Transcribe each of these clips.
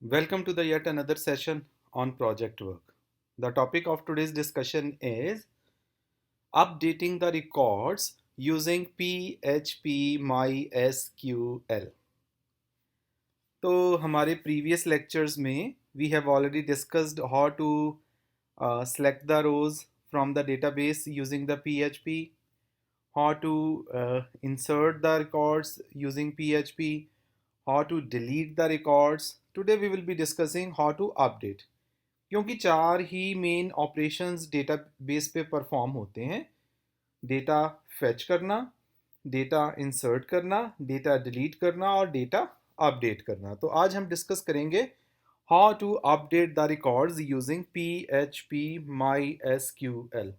Welcome to the yet another session on project work. The topic of today's discussion is updating the records using PHP MySQL. तो हमारे previous lectures में we have already discussed how to select the rows from the database using the PHP, how to insert the records using PHP, how to delete the records. Today we will be discussing how to update. क्योंकि चार ही main operations database पे perform होते हैं। Data fetch करना, data insert करना, data delete करना और data update करना। तो आज हम डिस्कस करेंगे how to update the records using P H P my S Q L.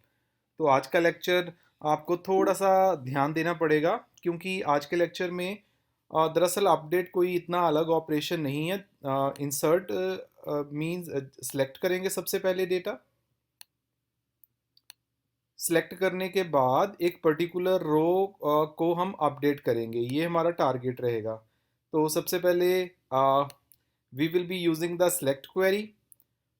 तो आज का लेक्चर आपको थोड़ा सा ध्यान देना पड़ेगा क्योंकि आज के लेक्चर में दरअसल अपडेट कोई इतना अलग ऑपरेशन नहीं है। इंसर्ट मींस सेलेक्ट करेंगे सबसे पहले डेटा, सेलेक्ट करने के बाद एक पर्टिकुलर रो को हम अपडेट करेंगे, ये हमारा टारगेट रहेगा। तो सबसे पहले we will be using the select query.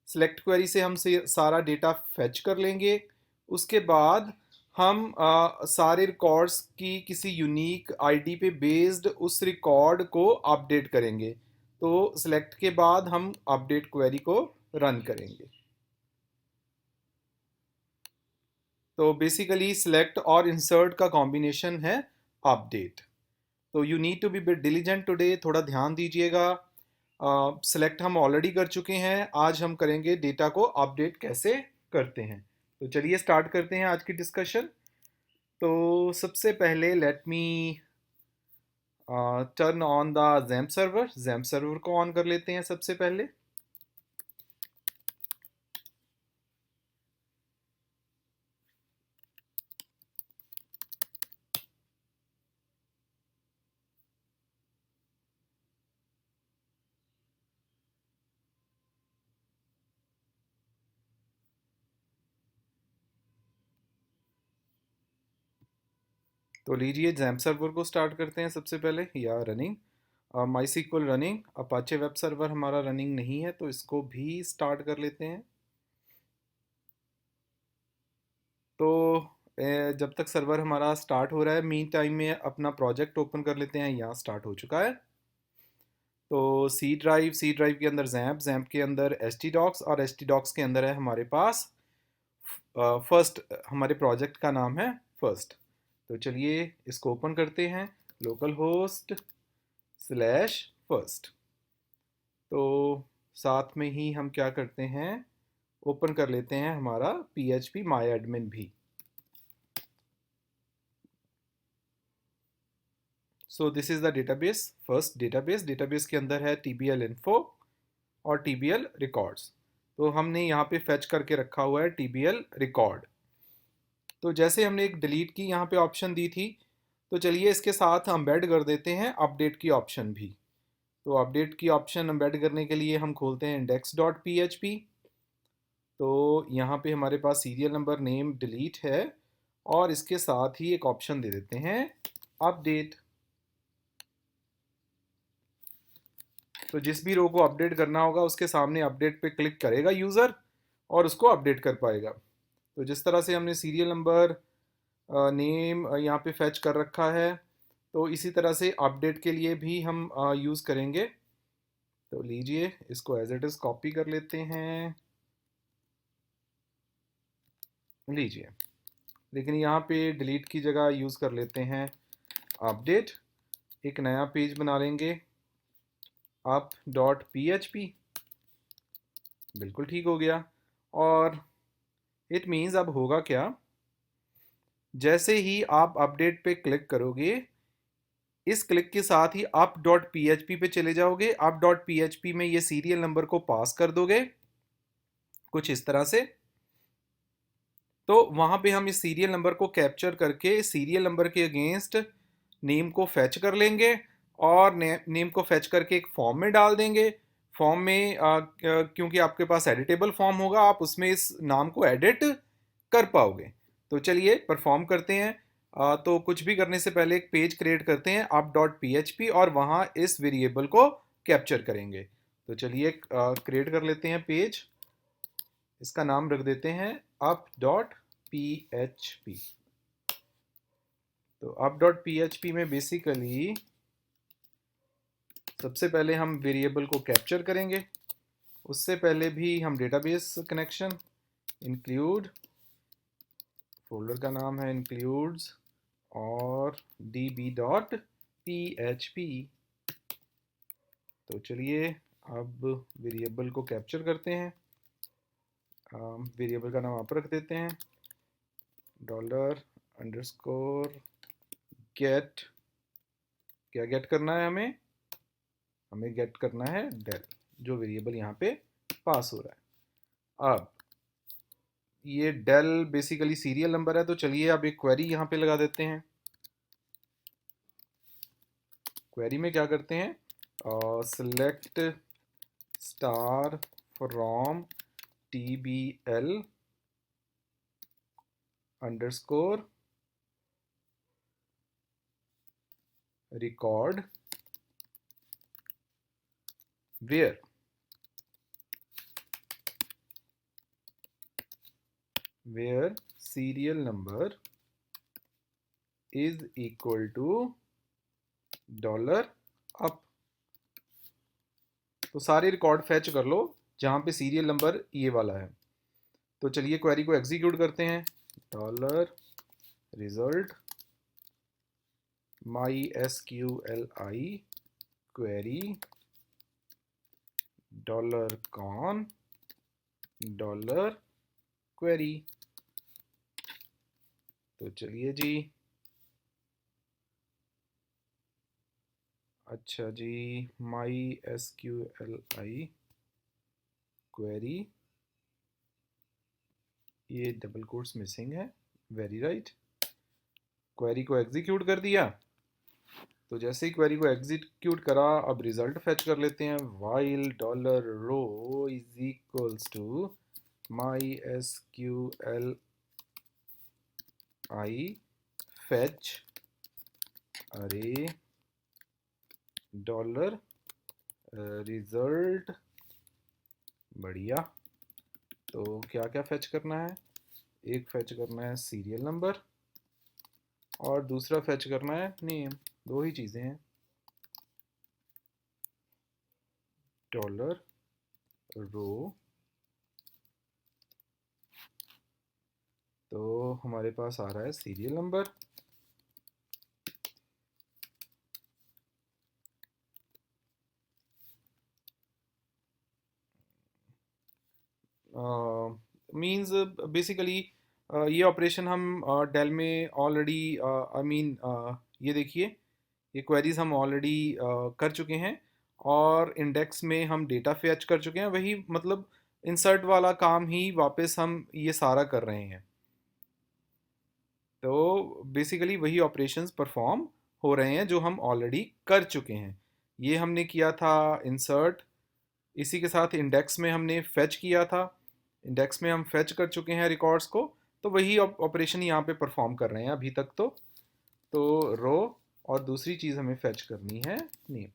Select query से हम सारा डेटा फेच कर लेंगे। उसके बाद हम सारे रिकॉर्ड्स की किसी यूनिक आईडी पे बेस्ड उस रिकॉर्ड को अपडेट करेंगे। तो सेलेक्ट के बाद हम अपडेट क्वेरी को रन करेंगे। तो बेसिकली सेलेक्ट और इंसर्ट का कॉम्बिनेशन है अपडेट। तो you need to be bit diligent today, थोड़ा ध्यान दीजिएगा। सेलेक्ट हम ऑलरेडी कर चुके हैं, आज हम करेंगे डेटा को अपडेट कैसे करते हैं। तो चलिए स्टार्ट करते हैं आज की डिस्कशन। तो सबसे पहले let me turn on the XAMPP server. XAMPP server को ऑन कर लेते हैं सबसे पहले। तो लीजिए जैम्प सर्वर को स्टार्ट करते हैं सबसे पहले। या running MySQL running, Apache web server हमारा रनिंग नहीं है तो इसको भी स्टार्ट कर लेते हैं। तो जब तक सर्वर हमारा स्टार्ट हो रहा है, मीन टाइम में अपना प्रोजेक्ट ओपन कर लेते हैं। यहाँ स्टार्ट हो चुका है। तो सी ड्राइव के अंदर जैम्प, जैम्प के अंदर एस टी डॉक्स और एस टी डॉक्स के अंदर है हमारे पास फर्स्ट। हमारे प्रोजेक्ट का नाम है फर्स्ट। तो चलिए इसको ओपन करते हैं, लोकल होस्ट स्लैश फर्स्ट। तो साथ में ही हम क्या करते हैं, ओपन कर लेते हैं हमारा P H P my admin भी। So this is the database, first database. Database के अंदर है TBL इन्फो और TBL रिकॉर्ड्स। तो हमने यहाँ पे फेच करके रखा हुआ है TBL रिकॉर्ड। तो जैसे हमने एक डिलीट की यहाँ पे ऑप्शन दी थी, तो चलिए इसके साथ एम्बेड कर देते हैं अपडेट की ऑप्शन भी। तो अपडेट की ऑप्शन एम्बेड करने के लिए हम खोलते हैं index.php। तो यहाँ पे हमारे पास सीरियल नंबर, नेम, डिलीट है और इसके साथ ही एक ऑप्शन दे देते हैं अपडेट। तो जिस भी रो को अपडेट करना होगा उसके सामने अपडेट पे क्लिक करेगा यूज़र और उसको अपडेट कर पाएगा। तो जिस तरह से हमने सीरियल नंबर, नेम यहाँ पे फैच कर रखा है, तो इसी तरह से अपडेट के लिए भी हम यूज़ करेंगे। तो लीजिए इसको एज इट इज़ कॉपी कर लेते हैं। लीजिए, लेकिन यहाँ पे डिलीट की जगह यूज़ कर लेते हैं अपडेट। एक नया पेज बना लेंगे, up.php। बिल्कुल ठीक हो गया। और इट मीन्स अब होगा क्या, जैसे ही आप अपडेट पे क्लिक करोगे, इस क्लिक के साथ ही up.php पे चले जाओगे। up.php में ये सीरियल नंबर को पास कर दोगे कुछ इस तरह से। तो वहाँ पे हम इस सीरियल नंबर को कैप्चर करके सीरियल नंबर के अगेंस्ट नेम को फैच कर लेंगे और नेम को फैच करके एक फॉर्म में डाल देंगे। फॉर्म में क्योंकि आपके पास एडिटेबल फॉर्म होगा, आप उसमें इस नाम को एडिट कर पाओगे। तो चलिए परफॉर्म करते हैं। तो कुछ भी करने से पहले एक पेज क्रिएट करते हैं up.php और वहाँ इस वेरिएबल को कैप्चर करेंगे। तो चलिए क्रिएट कर लेते हैं पेज। इसका नाम रख देते हैं app dot P H P. तो app dot P H P में बेसिकली सबसे पहले हम वेरिएबल को कैप्चर करेंगे। उससे पहले भी हम डेटाबेस कनेक्शन इंक्लूड, फोल्डर का नाम है इंक्लूड्स और db dot P H P. तो चलिए अब वेरिएबल को कैप्चर करते हैं। वेरिएबल का नाम आप रख देते हैं डॉलर अंडरस्कोर गेट। क्या गेट करना है हमें? हमें गेट करना है डेल, जो वेरिएबल यहाँ पे पास हो रहा है। अब ये डेल बेसिकली सीरियल नंबर है, तो चलिए अब एक क्वेरी यहाँ पे लगा देते हैं। क्वेरी में क्या करते हैं? Select star from tbl underscore record where serial number is equal to dollar up. तो सारे रिकॉर्ड फैच कर लो जहां पे सीरियल नंबर ये वाला है। तो चलिए क्वेरी को एग्जीक्यूट करते हैं। Dollar result MySQLi query dollar con dollar query. तो चलिए जी, अच्छा जी, MySQLi क्वेरी, ये डबल कोट्स मिसिंग है, वेरी राइट। क्वेरी को एग्जीक्यूट कर दिया। तो जैसे ही क्वेरी को एग्जीक्यूट करा, अब रिजल्ट फेच कर लेते हैं। While dollar row is equals to MySQLi fetch array dollar result. बढ़िया। तो क्या क्या फेच करना है? एक फेच करना है सीरियल नंबर और दूसरा फेच करना है नेम। दो ही चीज़ें हैं। डॉलर रो, तो हमारे पास आ रहा है सीरियल नंबर। मींस बेसिकली ये ऑपरेशन हम डेल में ऑलरेडी आई मीन ये देखिए, ये क्वेरीज हम ऑलरेडी कर चुके हैं और इंडेक्स में हम डेटा फैच कर चुके हैं। वही मतलब इंसर्ट वाला काम ही वापस हम ये सारा कर रहे हैं। तो बेसिकली वही ऑपरेशंस परफॉर्म हो रहे हैं जो हम ऑलरेडी कर चुके हैं। ये हमने किया था इंसर्ट, इसी के साथ इंडेक्स में हमने फेच किया था। इंडेक्स में हम फेच कर चुके हैं रिकॉर्ड्स को, तो वही ऑपरेशन यहाँ पे परफॉर्म कर रहे हैं अभी तक। तो रो और दूसरी चीज़ हमें फेच करनी है नेम।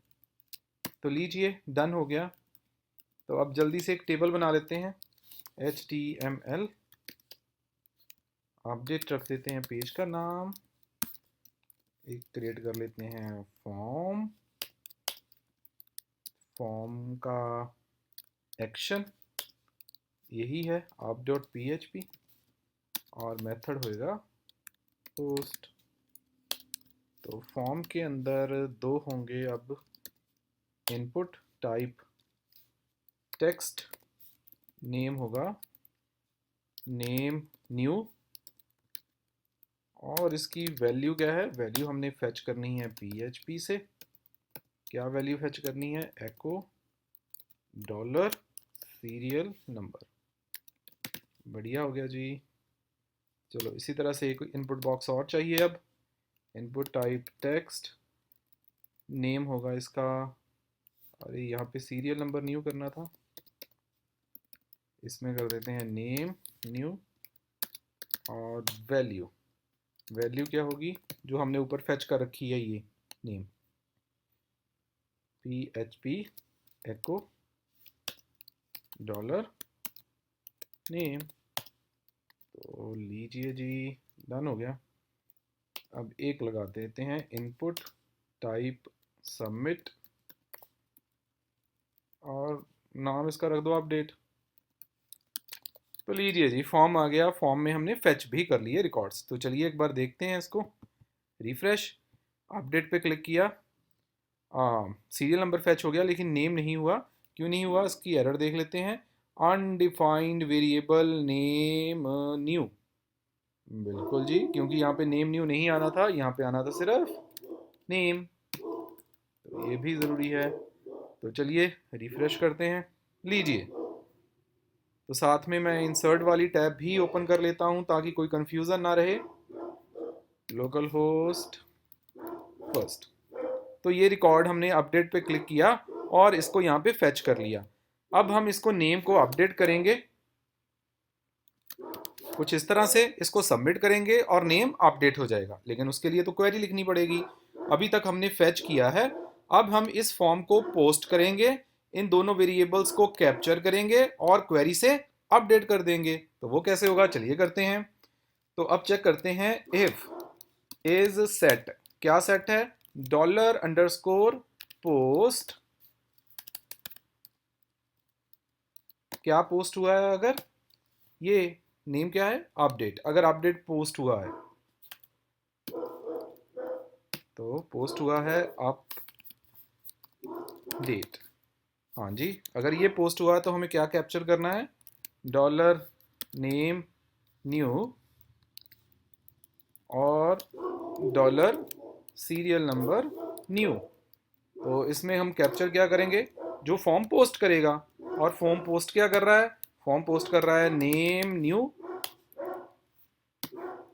तो लीजिए डन हो गया। तो अब जल्दी से एक टेबल बना लेते हैं। HTML अपडेट रख देते हैं पेज का नाम। एक क्रिएट कर लेते हैं फॉर्म। फॉर्म का एक्शन यही है अप डॉट PHP और मेथड होएगा पोस्ट। तो फॉर्म के अंदर दो होंगे अब इनपुट टाइप टेक्स्ट, नेम होगा नेम न्यू और इसकी वैल्यू क्या है? वैल्यू हमने फेच करनी है PHP से। क्या वैल्यू फेच करनी है? एको डॉलर सीरियल नंबर। बढ़िया हो गया जी। चलो इसी तरह से एक इनपुट बॉक्स और चाहिए अब। इनपुट टाइप टेक्स्ट, नेम होगा इसका, अरे यहाँ पे सीरियल नंबर न्यू करना था, इसमें कर देते हैं नेम न्यू और वैल्यू। वैल्यू क्या होगी? जो हमने ऊपर फेच कर रखी है ये नेम PHP एको डॉलर नेम। तो लीजिए जी, डन हो गया। अब एक लगा देते हैं इनपुट टाइप सबमिट, और नाम इसका रख दो अपडेट। तो लीजिए जी, फॉर्म आ गया। फॉर्म में हमने फेच भी कर लिए रिकॉर्ड्स। तो चलिए एक बार देखते हैं इसको। रिफ्रेश, अपडेट पे क्लिक किया, सीरियल नंबर फैच हो गया, लेकिन नेम नहीं हुआ। क्यों नहीं हुआ, इसकी एरर देख लेते हैं। Undefined variable name new. बिल्कुल जी, क्योंकि यहाँ पे नेम न्यू नहीं आना था, यहाँ पे आना था सिर्फ नेम। तो ये भी ज़रूरी है। तो चलिए रिफ्रेश करते हैं। लीजिए, तो साथ में मैं इंसर्ट वाली टैब भी ओपन कर लेता हूँ ताकि कोई कंफ्यूजन ना रहे। Local host first. तो ये रिकॉर्ड हमने अपडेट पे क्लिक किया और इसको यहाँ पे फेच कर लिया। अब हम इसको नेम को अपडेट करेंगे कुछ इस तरह से, इसको सबमिट करेंगे और नेम अपडेट हो जाएगा, लेकिन उसके लिए तो क्वेरी लिखनी पड़ेगी। अभी तक हमने फेच किया है। अब हम इस फॉर्म को पोस्ट करेंगे, इन दोनों वेरिएबल्स को कैप्चर करेंगे और क्वेरी से अपडेट कर देंगे। तो वो कैसे होगा, चलिए करते हैं। तो अब चेक करते हैं, इफ इज सेट, क्या सेट है, डॉलर अंडरस्कोर पोस्ट, क्या पोस्ट हुआ है, अगर ये नेम क्या है, अपडेट, अगर अपडेट पोस्ट हुआ है तो पोस्ट हुआ है अपडेट। हाँ जी, अगर ये पोस्ट हुआ है तो हमें क्या कैप्चर करना है, डॉलर नेम न्यू और डॉलर सीरियल नंबर न्यू। तो इसमें हम कैप्चर क्या करेंगे, जो फॉर्म पोस्ट करेगा। और फॉर्म पोस्ट क्या कर रहा है, फॉर्म पोस्ट कर रहा है name new,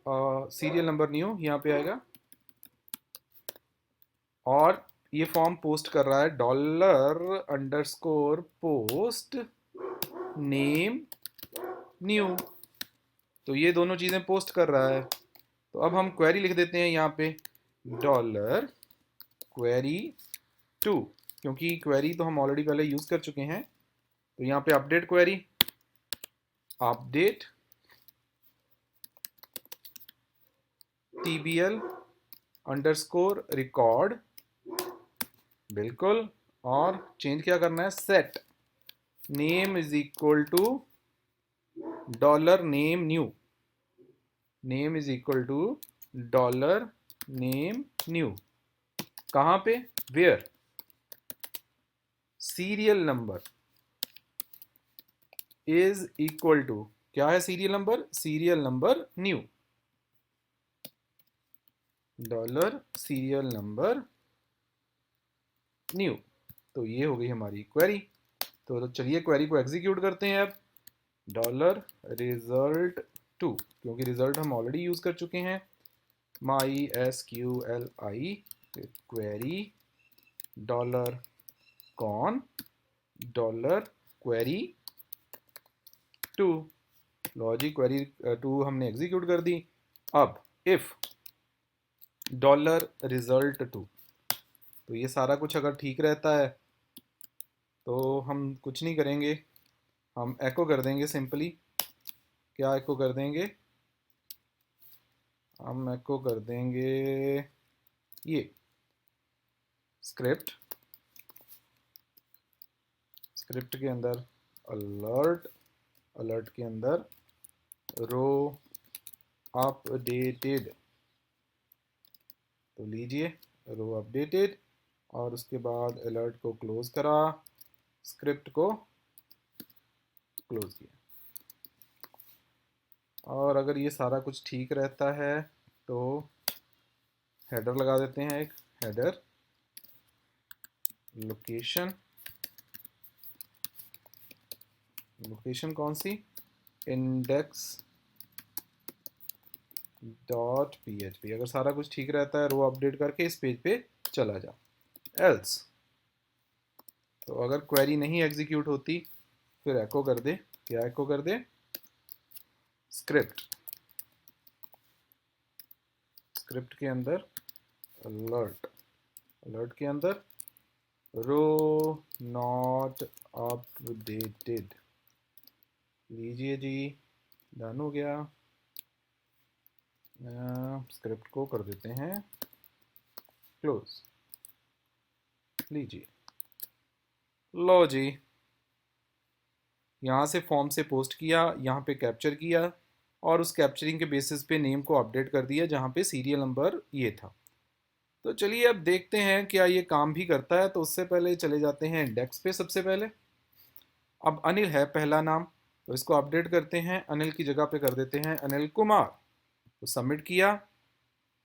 serial number new यहाँ पे आएगा, और ये फॉर्म पोस्ट कर रहा है dollar underscore post name new. तो ये दोनों चीज़ें पोस्ट कर रहा है। तो अब हम क्वेरी लिख देते हैं यहाँ पे, डॉलर क्वेरी टू, क्योंकि क्वेरी तो हम ऑलरेडी पहले यूज़ कर चुके हैं। तो यहाँ पे update query, update tbl underscore record, बिल्कुल, और चेंज क्या करना है, set name is equal to dollar name new, name is equal to dollar name new. कहाँ पे, where, serial number is equal to, क्या है serial number, serial number new, dollar serial number new. तो ये हो गई हमारी क्वेरी। तो चलिए क्वेरी को एग्जीक्यूट करते हैं अब। डॉलर रिजल्ट टू, क्योंकि रिजल्ट हम ऑलरेडी यूज कर चुके हैं, my SQLi query dollar con dollar query two. Logic query two हमने एग्जीक्यूट कर दी। अब इफ डॉलर रिजल्ट टू, तो ये सारा कुछ अगर ठीक रहता है तो हम कुछ नहीं करेंगे, हम एको कर देंगे सिंपली। क्या एको कर देंगे, हम एको कर देंगे ये स्क्रिप्ट, स्क्रिप्ट के अंदर अलर्ट, अलर्ट के अंदर रो अपडेटेड। तो लीजिए रो अपडेटेड, और उसके बाद अलर्ट को क्लोज करा, स्क्रिप्ट को क्लोज किया। और अगर ये सारा कुछ ठीक रहता है तो हेडर लगा देते हैं, एक हेडर लोकेशन, लोकेशन कौन सी, इंडेक्स डॉट PHP। अगर सारा कुछ ठीक रहता है, रो अपडेट करके इस पेज पे चला जा। एल्स, तो अगर क्वेरी नहीं एग्जीक्यूट होती फिर एको कर दे, क्या एको कर दे, स्क्रिप्ट, स्क्रिप्ट के अंदर अलर्ट, अलर्ट के अंदर रो नॉट अपडेटेड, लीजिए जी, डन हो गया। स्क्रिप्ट को कर देते हैं क्लोज। लीजिए, लो जी, यहाँ से फॉर्म से पोस्ट किया, यहाँ पे कैप्चर किया और उस कैप्चरिंग के बेसिस पे नेम को अपडेट कर दिया जहाँ पे सीरियल नंबर ये था। तो चलिए अब देखते हैं क्या ये काम भी करता है। तो उससे पहले चले जाते हैं इंडेक्स पे। सबसे पहले अब अनिल है पहला नाम, तो इसको अपडेट करते हैं, अनिल की जगह पे कर देते हैं अनिल कुमार। तो सबमिट किया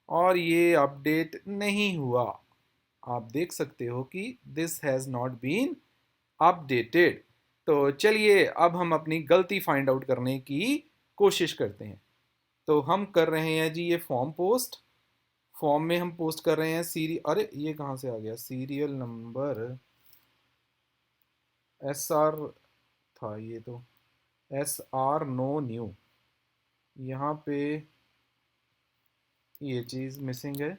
और ये अपडेट नहीं हुआ। आप देख सकते हो कि this has not been updated. तो चलिए अब हम अपनी गलती फाइंड आउट करने की कोशिश करते हैं। तो हम कर रहे हैं जी ये फॉर्म पोस्ट। फॉर्म में हम पोस्ट कर रहे हैं अरे ये कहाँ से आ गया, सीरियल नंबर SR था ये तो, SR नो न्यू, यहाँ पे ये चीज़ मिसिंग है।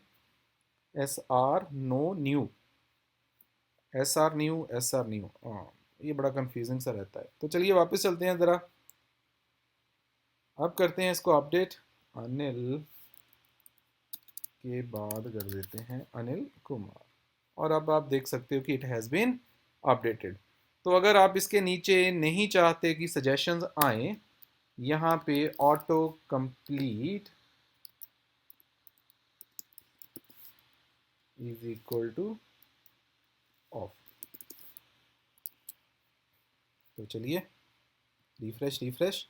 SR no new, SR new, हाँ ये बड़ा कंफ्यूजिंग सा रहता है। तो चलिए वापस चलते हैं ज़रा, अब करते हैं इसको अपडेट। अनिल के बाद कर देते हैं अनिल कुमार और अब आप देख सकते हो कि इट हैज़ बीन अपडेटेड। तो अगर आप इसके नीचे नहीं चाहते कि सजेशंस आए, यहाँ पे auto complete is equal two of. तो चलिए रिफ्रेश रिफ्रेश,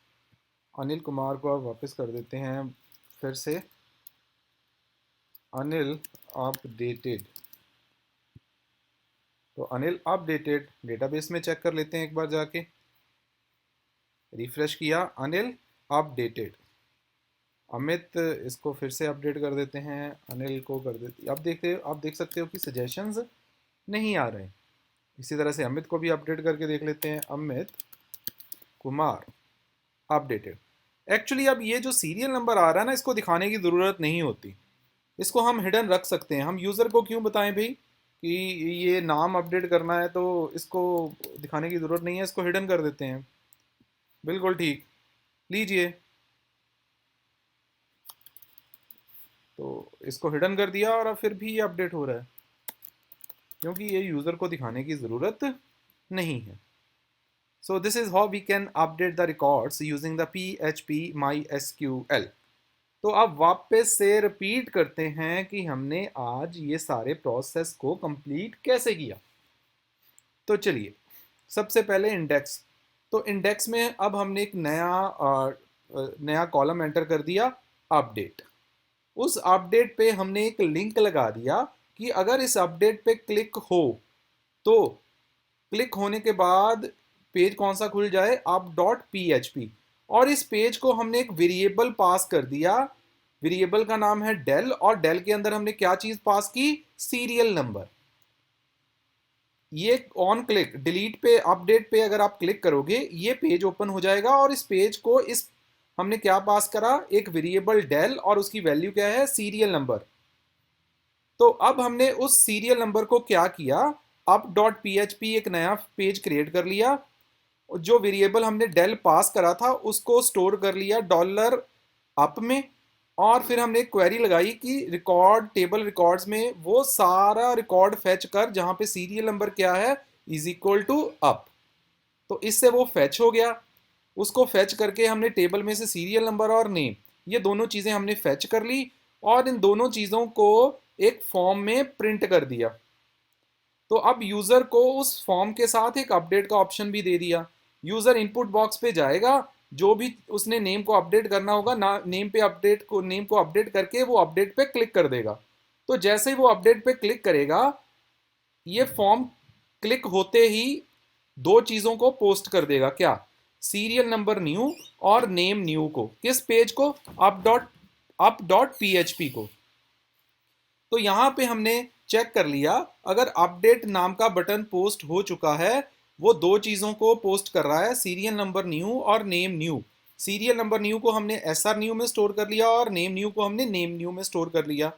अनिल कुमार को अब वापस कर देते हैं फिर से अनिल अपडेटेड। तो अनिल अपडेटेड डेटाबेस में चेक कर लेते हैं एक बार जाके। रिफ्रेश किया, अनिल अपडेटेड। अमित, इसको फिर से अपडेट कर देते हैं, अनिल को कर देते। अब देख सकते हो कि सजेशंस नहीं आ रहे हैं। इसी तरह से अमित को भी अपडेट करके देख लेते हैं, अमित कुमार अपडेटेड। एक्चुअली अब ये जो सीरियल नंबर आ रहा है ना, इसको दिखाने की ज़रूरत नहीं होती, इसको हम हिडन रख सकते हैं। हम यूज़र को क्यों बताएं भाई कि ये नाम अपडेट करना है, तो इसको दिखाने की ज़रूरत नहीं है, इसको हिडन कर देते हैं। बिल्कुल ठीक, लीजिए, तो इसको हिडन कर दिया और अब फिर भी ये अपडेट हो रहा है क्योंकि ये यूज़र को दिखाने की ज़रूरत नहीं है। So this is how we can update the records using the PHP MySQL। तो अब वापस से रिपीट करते हैं कि हमने आज ये सारे प्रोसेस को कंप्लीट कैसे किया। तो चलिए सबसे पहले इंडेक्स। तो इंडेक्स में अब हमने एक नया कॉलम एंटर कर दिया, अपडेट। उस अपडेट पे हमने एक लिंक लगा दिया कि अगर इस अपडेट पे क्लिक हो तो क्लिक होने के बाद पेज कौन सा खुल जाए, अप डॉट PHP। और इस पेज को हमने एक वेरिएबल पास कर दिया, वेरिएबल का नाम है डेल, और डेल के अंदर हमने क्या चीज पास की, सीरियल नंबर। ये ऑन क्लिक डिलीट पे अपडेट पे अगर आप क्लिक करोगे ये पेज ओपन हो जाएगा और इस पेज को इस हमने क्या पास करा, एक वेरिएबल डेल और उसकी वैल्यू क्या है, सीरियल नंबर। तो अब हमने उस सीरियल नंबर को क्या किया, अप डॉट PHP एक नया पेज क्रिएट कर लिया, जो वेरिएबल हमने डेल पास करा था उसको स्टोर कर लिया डॉलर अप में, और फिर हमने एक क्वेरी लगाई कि रिकॉर्ड टेबल रिकॉर्ड्स में वो सारा रिकॉर्ड फेच कर जहां पे सीरियल नंबर क्या है, इज इक्वल टू अप। तो इससे वो फेच हो गया। उसको फेच करके हमने टेबल में से सीरियल नंबर और नेम, ये दोनों चीज़ें हमने फेच कर ली और इन दोनों चीज़ों को एक फॉर्म में प्रिंट कर दिया। तो अब यूज़र को उस फॉर्म के साथ एक अपडेट का ऑप्शन भी दे दिया। यूज़र इनपुट बॉक्स पे जाएगा, जो भी उसने नेम को अपडेट करना होगा ना, नेम को अपडेट करके वो अपडेट पे क्लिक कर देगा। तो जैसे ही वो अपडेट पे क्लिक करेगा, ये फॉर्म क्लिक होते ही दो चीज़ों को पोस्ट कर देगा, क्या, सीरियल नंबर न्यू और नेम न्यू को। किस पेज को, अप डॉट PHP को। तो यहाँ पे हमने चेक कर लिया, अगर अपडेट नाम का बटन पोस्ट हो चुका है, वो दो चीज़ों को पोस्ट कर रहा है, सीरियल नंबर न्यू और name new. Serial number new को हमने SR न्यू में स्टोर कर लिया और नेम न्यू को हमने नेम न्यू में स्टोर कर लिया।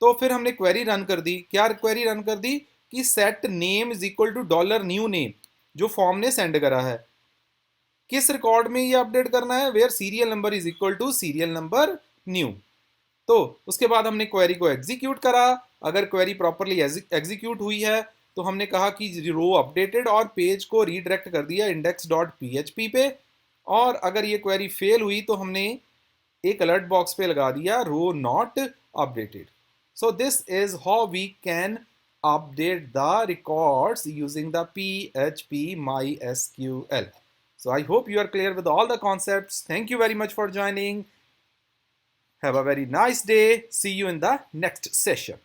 तो फिर हमने क्वेरी रन कर दी। क्या क्वेरी रन कर दी कि set name is equal to dollar new name, जो फॉर्म ने सेंड करा है। किस रिकॉर्ड में ये अपडेट करना है, where serial number is equal to serial number new. तो उसके बाद हमने क्वेरी को एग्जीक्यूट करा। अगर क्वेरी प्रॉपरली एग्जीक्यूट हुई है तो हमने कहा कि रो अपडेटेड और पेज को रीडायरेक्ट कर दिया इंडेक्स डॉट पीएचपी पे। और अगर ये क्वेरी फेल हुई तो हमने एक अलर्ट बॉक्स पे लगा दिया row not updated. So this is how we can update the records using the PHP MySQL. So I hope you are clear with all the concepts. Thank you very much for joining. Have a very nice day. See you in the next session.